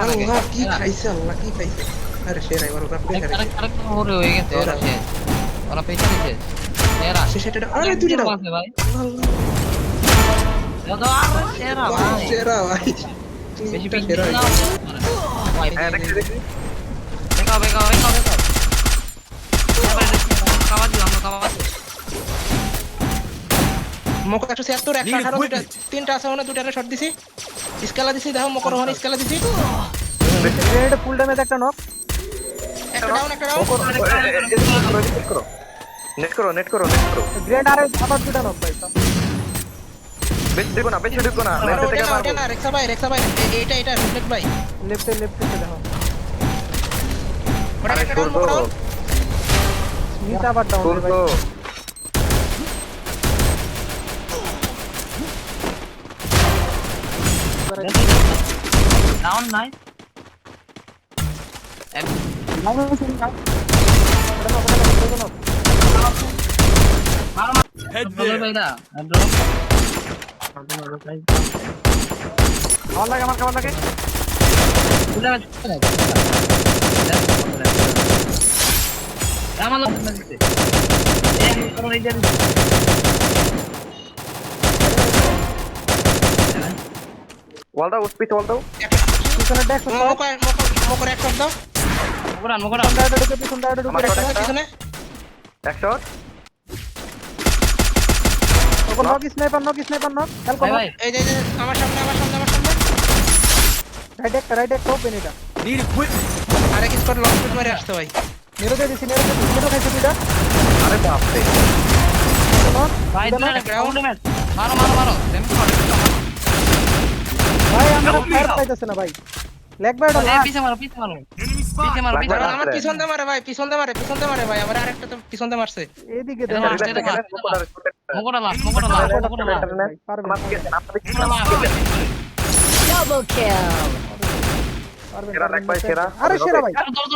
নাকি আল্লাহ কি খাইছে আল্লাহ কি খাইছে আরে সেরাই ওর রাখ পেছারে আরেকটা ওরে হয়ে গেছে ওরা শেষ ওরা পেছনে শেষ সেরা সে সেটা আরে দুইটা দাও আছে ভাই আল্লাহ দাদা আরে সেরা ভাই সেরা ভাই বেশি টিমটা পিন সেরা দাও ভাই হ্যাঁ দেখছি দেখছি বেকাও এবারে কাবা দিলাম কাবা মকর 176 118 দুইটা তিনটা আছে ওনে দুইটারে শট দিছি স্কেলা দিছি দেখো মকর ওখানে স্কেলা দিছি গ্রেনেড ফুল ড্যামেজ একটা নক একটা ডাউন নেট করো গ্রেনেড আরে আবার দুটো নক ভাই বেশি দেখো না নেট থেকে ওটা মারবো না রেক্সা ভাই এটা রিফ্লেক্ট ভাই লেফটে দেখো ওটা একটা ডাউন মকর নিচে আবার ডাউন ভাই করবো ডাউন নাই হেড ভাইরা আমার লাগে আমার লোক দিতে এই করো এই দেন ওয়াল দাও স্পিড ওয়াল দাও পিছনে ড্যাশ মকর এক শট দাও মোগরা ডাইরেক্ট ঢুকে পিছনে ডাইরেক্ট ঢুকে আমার পিছনে এক শট ওকে নক স্নাইপার নক হেল্প ভাই করো ভাই এই যে আমার সামনে রাইট একটা ওপেন এটা আরেক স্কোয়াড লং শুট মারে আসতে ভাই নেরো দিছি নেরো খাইছে দুইটা আরে বাপ রে নক ভাই দুটো দুটো ground. গ্রাউন্ড ম্যাচ মারো ড্যামেজ করো ভাই আমরা ফায়ার পাইতেছে না ভাই লেগ বাইট এই পিছে মারো আমার পিছন দিয়ে মারে ভাই আমার আরেকটা তো পিছন দিয়ে মারছে এদিকে এটা মারছে, এটা মারছে। মোগরা লাস্ট পারবে Double kill. পারবে সেরা লেগ ভাই সেরা আরে সেরা ভাই পারবে